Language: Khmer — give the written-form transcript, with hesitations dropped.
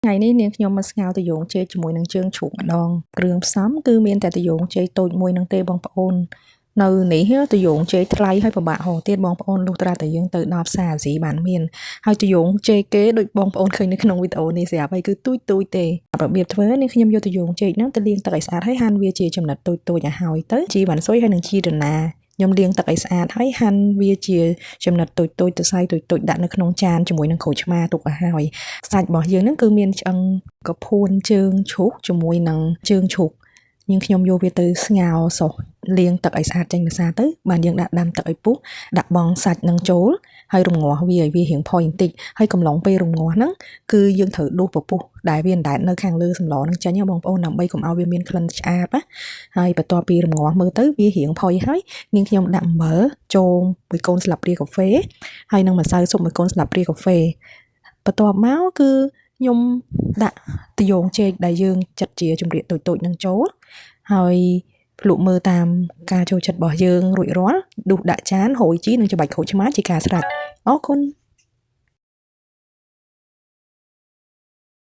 ngàyនេះនាងខ្ញុំមកស្ងោរតាយងជ័យជាមួយនឹងជើងឈូកម្ដងគ្រឿងផ្សំគឺមានតែតាយងជ័យតូចមួយនឹងទេបងប្អូននៅនេះតាយងជ័យថ្លៃហើយពិបាកហៅទៀតបងប្អូនលុះត្រាតែយើងទៅដល់ផ្សារអាស៊ីបានមានហើយតាយងជ័យគេដូចបងប្អូនឃើញនៅក្នុងវីដេអូនេះស្រាប់ហើយគឺទូចទេរបៀបធ្វើនេះខ្ញុំយកតាយងជ័យហ្នឹងទៅលាងទឹកឲ្យស្អាតហើយហាន់វាជាចំណិតតូចឲ្យហើយទៅជីវ៉ាន់ស៊ុយហើយនឹងជីរណាខ្ញុំលាងទឹកឲ្យស្អាតហើយហាន់វាជាចំណិតតូចទៅសាយតូចដាក់នៅក្នុងចានជាមួយនឹងក្រូចឆ្មាទុកឲ្យហើយសាច់របស់យើងហ្នឹងគឺមានឆ្អឹងកភួនជើងឈូកជាមួយនឹងជើងឈូកយើងខ្ញុំយកវាទៅស្ងោរសុះលាងទឹកឲ្យស្អាតចេញម្សៅទៅបានយើងដាក់ដាំទឹកឲ្យពុះដាក់បង់សាច់នឹងចូលហើយរំងាស់វាឲ្យវារៀងផុយបន្តិចហើយកំឡុងពេលរំងាស់ហ្នឹងគឺយើងត្រូវដួសពពុះដែលវាអណ្ដែតនៅខាងលើសម្លហ្នឹងចេញបងប្អូនដើម្បីកុំឲ្យវាមានក្លិនឆ្អាបណាហើយបន្ទាប់ពីរំងាស់មើលទៅវារៀងផុយហើយនាងខ្ញុំដាក់អំបិលចូលមួយកូនស្លាបព្រាកាហ្វេហើយនឹងម្សៅស៊ុបមួយកូនស្លាបព្រាកាហ្វេបន្ទាប់មកគឺខ្ញុំដាក់តាយងចេកដែលយើងចិតជាជំរាកតូចនឹងចូលហើយភ្លក់មើលតាមការចូលចិត្តរបស់យើងរួចរាល់ដួសដាក់ចានរោយជីនិងច្របាច់ក្រូចឆ្មាជាការស្រេចអរគុណ